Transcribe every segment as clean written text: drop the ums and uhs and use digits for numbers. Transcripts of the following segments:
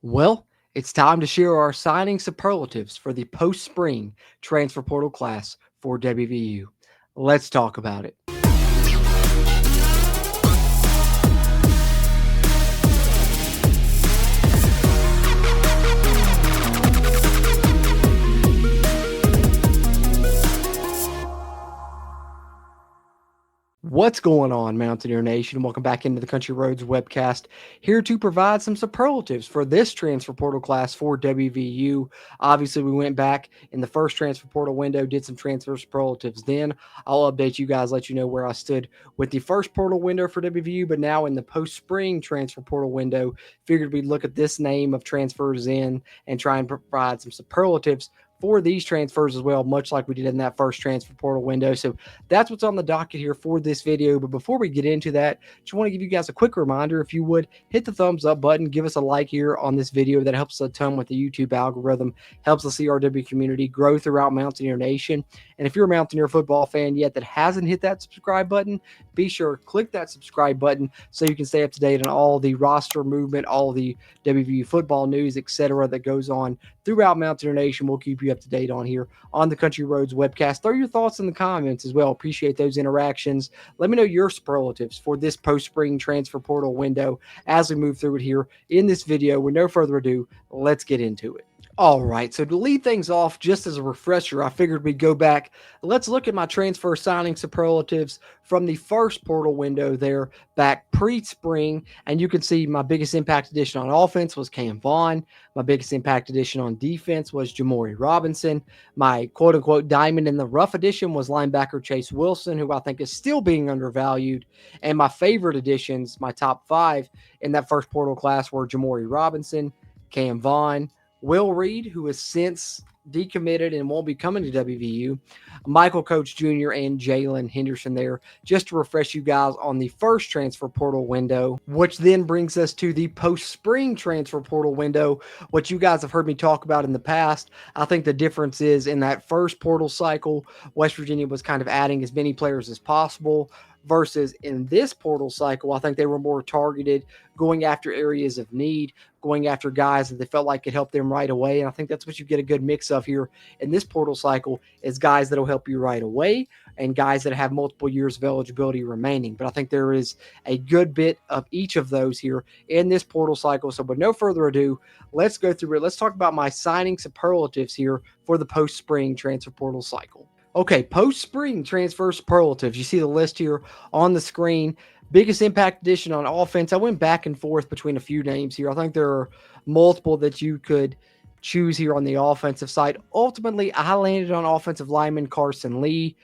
Well, it's time to share our signing superlatives for the post-spring transfer portal class for WVU. Let's talk about it. What's going on, Mountaineer Nation? Welcome back into the Country Roads webcast. Here to provide some superlatives for this transfer portal class for WVU. Obviously, we went back in the first transfer portal window, did some transfer superlatives. Then I'll update you guys, let you know where I stood with the first portal window for WVU, but now in the post-spring transfer portal window, figured we'd look at this name of transfers in and try and provide some superlatives for these transfers as well, much like we did in that first transfer portal window. So that's what's on the docket here for this video. But before we get into that, just want to give you guys a quick reminder. If you would hit the thumbs up button, give us a like here on this video. That helps a ton with the YouTube algorithm, helps the CRW community grow throughout Mountaineer Nation. And if you're a Mountaineer football fan yet that hasn't hit that subscribe button, be sure to click that subscribe button so you can stay up to date on all the roster movement, all the WVU football news, etc. that goes on throughout Mountaineer Nation. We'll keep you up to date on here on the Country Roads webcast. Throw your thoughts in the comments as well. Appreciate those interactions. Let me know your superlatives for this post-spring transfer portal window as we move through it here in this video. With no further ado, let's get into it. All right, so to lead things off, just as a refresher, I figured we'd go back. Let's look at my transfer signing superlatives from the first portal window there back pre-spring. And you can see my biggest impact addition on offense was Cam Vaughn. My biggest impact addition on defense was Jamori Robinson. My quote-unquote diamond in the rough addition was linebacker Chase Wilson, who I think is still being undervalued. And my favorite additions, my top five in that first portal class were Jamori Robinson, Cam Vaughn, Will Reed, who has since decommitted and won't be coming to WVU, Michael Coach Jr., and Jalen Henderson there, just to refresh you guys on the first transfer portal window, which then brings us to the post-spring transfer portal window, which you guys have heard me talk about in the past. I think the difference is in that first portal cycle, West Virginia was kind of adding as many players as possible, versus in this portal cycle, I think they were more targeted, going after areas of need, going after guys that they felt like could help them right away. And I think that's what you get a good mix of here in this portal cycle, is guys that'll help you right away and guys that have multiple years of eligibility remaining. But I think there is a good bit of each of those here in this portal cycle. So with no further ado, let's go through it. Let's talk about my signing superlatives here for the post-spring transfer portal cycle. Okay, post-spring transfer superlatives. You see the list here on the screen. Biggest impact addition on offense. I went back and forth between a few names here. I think there are multiple that you could choose here on the offensive side. Ultimately, I landed on offensive lineman Carson Lee.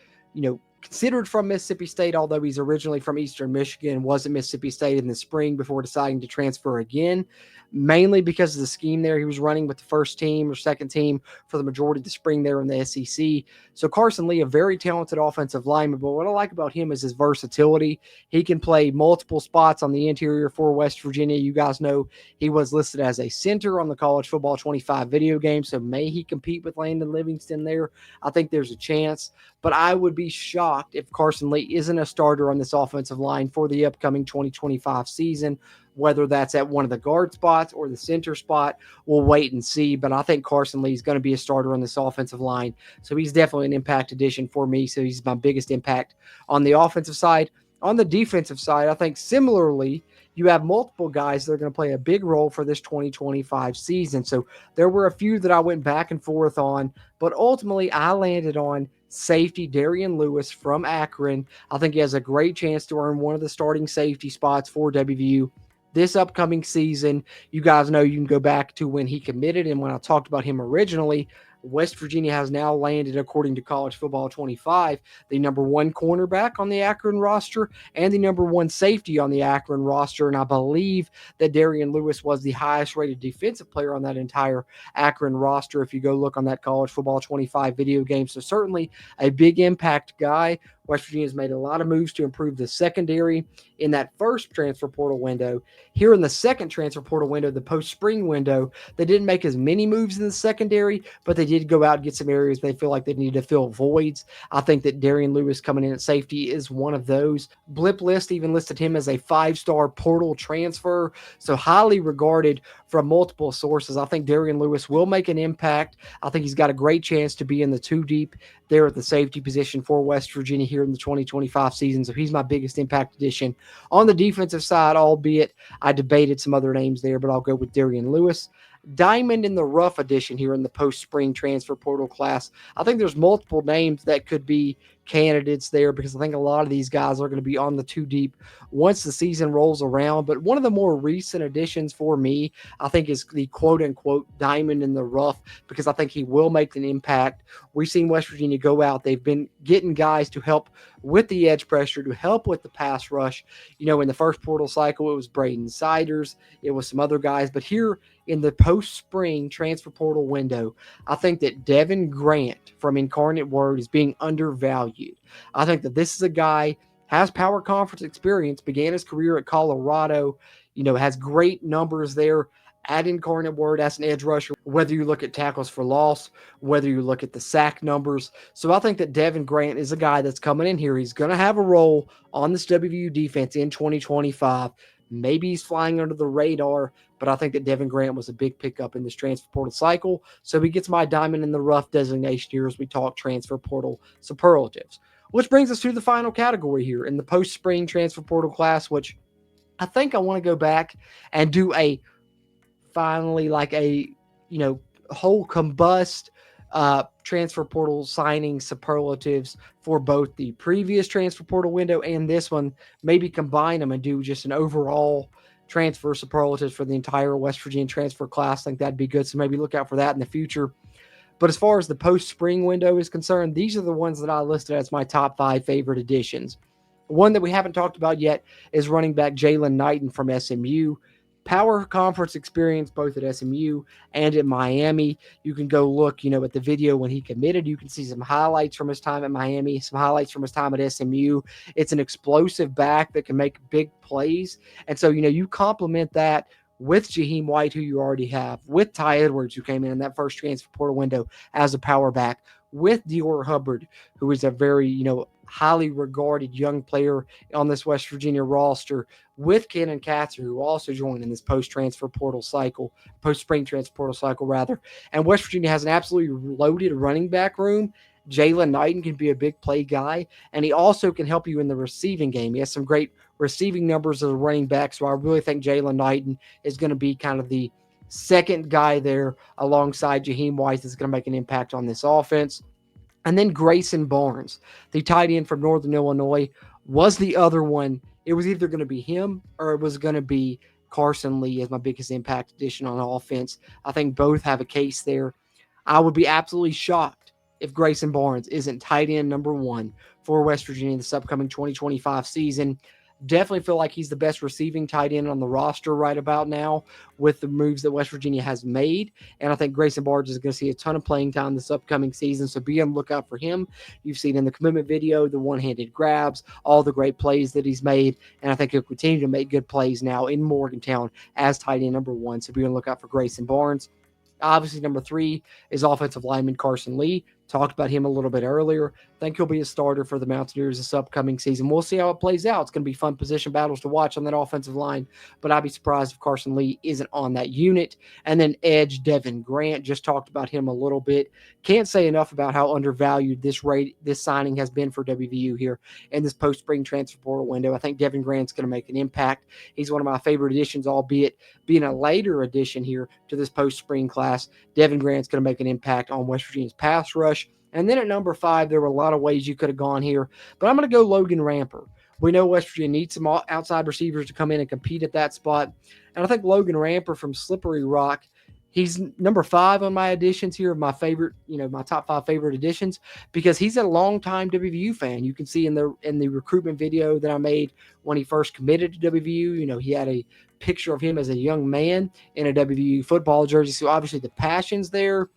Considered from Mississippi State, although he's originally from Eastern Michigan, was at Mississippi State in the spring before deciding to transfer again, mainly because of the scheme there. He was running with the first team or second team for the majority of the spring there in the SEC. So Carson Lee, a very talented offensive lineman, but what I like about him is his versatility. He can play multiple spots on the interior for West Virginia. You guys know he was listed as a center on the College Football 25 video game, so may he compete with Landon Livingston there? I think there's a chance, but I would be shocked if Carson Lee isn't a starter on this offensive line for the upcoming 2025 season. Whether that's at one of the guard spots or the center spot, we'll wait and see. But I think Carson Lee is going to be a starter on this offensive line. So he's definitely an impact addition for me. So he's my biggest impact on the offensive side. On the defensive side, I think similarly, you have multiple guys that are going to play a big role for this 2025 season. So there were a few that I went back and forth on, but ultimately I landed on safety Darian Lewis from Akron. I think he has a great chance to earn one of the starting safety spots for WVU this upcoming season. You guys know you can go back to when he committed and when I talked about him originally. West Virginia has now landed, according to College Football 25, the number one cornerback on the Akron roster and the number one safety on the Akron roster. And I believe that Darian Lewis was the highest rated defensive player on that entire Akron roster if you go look on that College Football 25 video game. So certainly a big impact guy. West Virginia has made a lot of moves to improve the secondary in that first transfer portal window. Here in the second transfer portal window, the post-spring window, they didn't make as many moves in the secondary, but they did did go out and get some areas they feel like they need to fill voids. I think that Darian Lewis coming in at safety is one of those. Blip List even listed him as a 5-star portal transfer, so highly regarded from multiple sources. I think Darian Lewis will make an impact. I think he's got a great chance to be in the 2 deep there at the safety position for West Virginia here in the 2025 season, so he's my biggest impact addition. On the defensive side, albeit I debated some other names there, but I'll go with Darian Lewis. Diamond in the rough edition here in the post-spring transfer portal class. I think there's multiple names that could be candidates there because I think a lot of these guys are going to be on the 2 deep once the season rolls around. But one of the more recent additions for me, I think, is the quote-unquote diamond in the rough because I think he will make an impact. We've seen West Virginia go out. They've been getting guys to help with the edge pressure, to help with the pass rush. In the first portal cycle, it was Braden Siders. It was some other guys. But here in the post-spring transfer portal window, I think that Devin Grant from Incarnate Word is being undervalued. I think that this is a guy, has power conference experience, began his career at Colorado, has great numbers there at Incarnate Word as an edge rusher, whether you look at tackles for loss, whether you look at the sack numbers. So I think that Devin Grant is a guy that's coming in here. He's going to have a role on this WVU defense in 2025. Maybe he's flying under the radar, but I think that Devin Grant was a big pickup in this transfer portal cycle. So he gets my diamond in the rough designation here as we talk transfer portal superlatives. Which brings us to the final category here in the post-spring transfer portal class, which I think I want to go back and do a whole combust transfer portal signing superlatives for both the previous transfer portal window and this one. Maybe combine them and do just an overall transfer superlatives for the entire West Virginia transfer class. I think that'd be good. So maybe look out for that in the future. But as far as the post-spring window is concerned, these are the ones that I listed as my top 5 favorite additions. One that we haven't talked about yet is running back Jalen Knighton from SMU. Power conference experience both at SMU and at Miami. You can go look, at the video when he committed. You can see some highlights from his time at Miami, some highlights from his time at SMU. It's an explosive back that can make big plays. And so, you complement that with Jaheim White, who you already have, with Ty Edwards, who came in that first transfer portal window as a power back, with Dior Hubbard, who is a very, highly regarded young player on this West Virginia roster, with Cannon Katzer, who also joined in this post-spring transfer portal cycle, rather. And West Virginia has an absolutely loaded running back room. Jalen Knighton can be a big play guy, and he also can help you in the receiving game. He has some great receiving numbers as a running back, so I really think Jalen Knighton is going to be kind of the second guy there alongside Jaheim White that's going to make an impact on this offense. And then Grayson Barnes, the tight end from Northern Illinois, was the other one. It was either going to be him or it was going to be Carson Lee as my biggest impact addition on offense. I think both have a case there. I would be absolutely shocked if Grayson Barnes isn't tight end number 1 for West Virginia this upcoming 2025 season. Definitely feel like he's the best receiving tight end on the roster right about now with the moves that West Virginia has made. And I think Grayson Barnes is going to see a ton of playing time this upcoming season. So be on the lookout for him. You've seen in the commitment video, the one-handed grabs, all the great plays that he's made. And I think he'll continue to make good plays now in Morgantown as tight end number 1. So be on the lookout for Grayson Barnes. Obviously, number 3 is offensive lineman Carson Lee. Talked about him a little bit earlier. Think he'll be a starter for the Mountaineers this upcoming season. We'll see how it plays out. It's going to be fun position battles to watch on that offensive line, but I'd be surprised if Carson Lee isn't on that unit. And then edge Devin Grant, just talked about him a little bit. Can't say enough about how undervalued this signing has been for WVU here in this post-spring transfer portal window. I think Devin Grant's going to make an impact. He's one of my favorite additions, albeit being a later addition here to this post-spring class. Devin Grant's going to make an impact on West Virginia's pass rush. And then at number 5, there were a lot of ways you could have gone here, but I'm going to go Logan Ramper. We know West Virginia needs some outside receivers to come in and compete at that spot. And I think Logan Ramper from Slippery Rock, he's number 5 on my additions here of my favorite, my top 5 favorite additions, because he's a longtime WVU fan. You can see in the recruitment video that I made when he first committed to WVU, he had a picture of him as a young man in a WVU football jersey. So obviously the passion's there.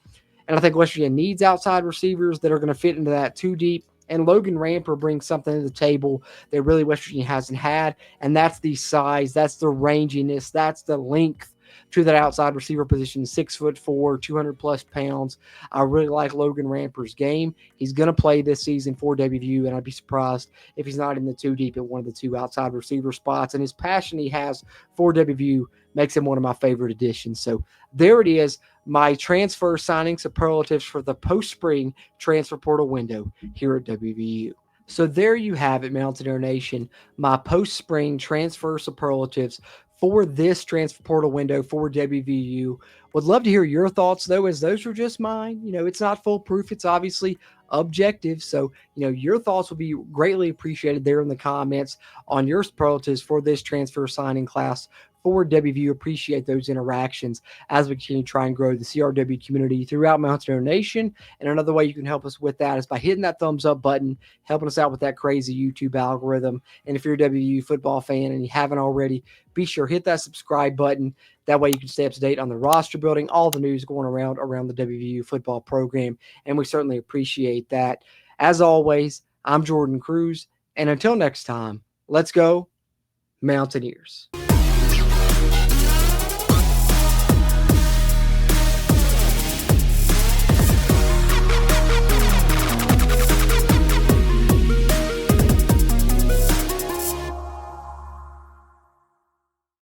And I think West Virginia needs outside receivers that are going to fit into that 2 deep. And Logan Ramper brings something to the table that really West Virginia hasn't had. And that's the size, that's the ranginess, that's the length to that outside receiver position, 6'4", 200+ pounds. I really like Logan Ramper's game. He's going to play this season for WVU, and I'd be surprised if he's not in the two deep at one of the two outside receiver spots. And his passion he has for WVU makes him one of my favorite additions. So there it is, my transfer signing superlatives for the post-spring transfer portal window here at WVU. So there you have it, Mountaineer Nation, my post-spring transfer superlatives for this transfer portal window for WVU. Would love to hear your thoughts, though, as those are just mine. It's not foolproof. It's obviously objective. So, your thoughts will be greatly appreciated there in the comments on your superlatives for this transfer signing class for WVU. Appreciate those interactions as we continue to try and grow the CRW community throughout Mountaineer Nation. And another way you can help us with that is by hitting that thumbs up button, helping us out with that crazy YouTube algorithm. And if you're a WVU football fan and you haven't already, be sure hit that subscribe button. That way you can stay up to date on the roster building, all the news going around the WVU football program. And we certainly appreciate that. As always, I'm Jorden Cruz. And until next time, let's go Mountaineers.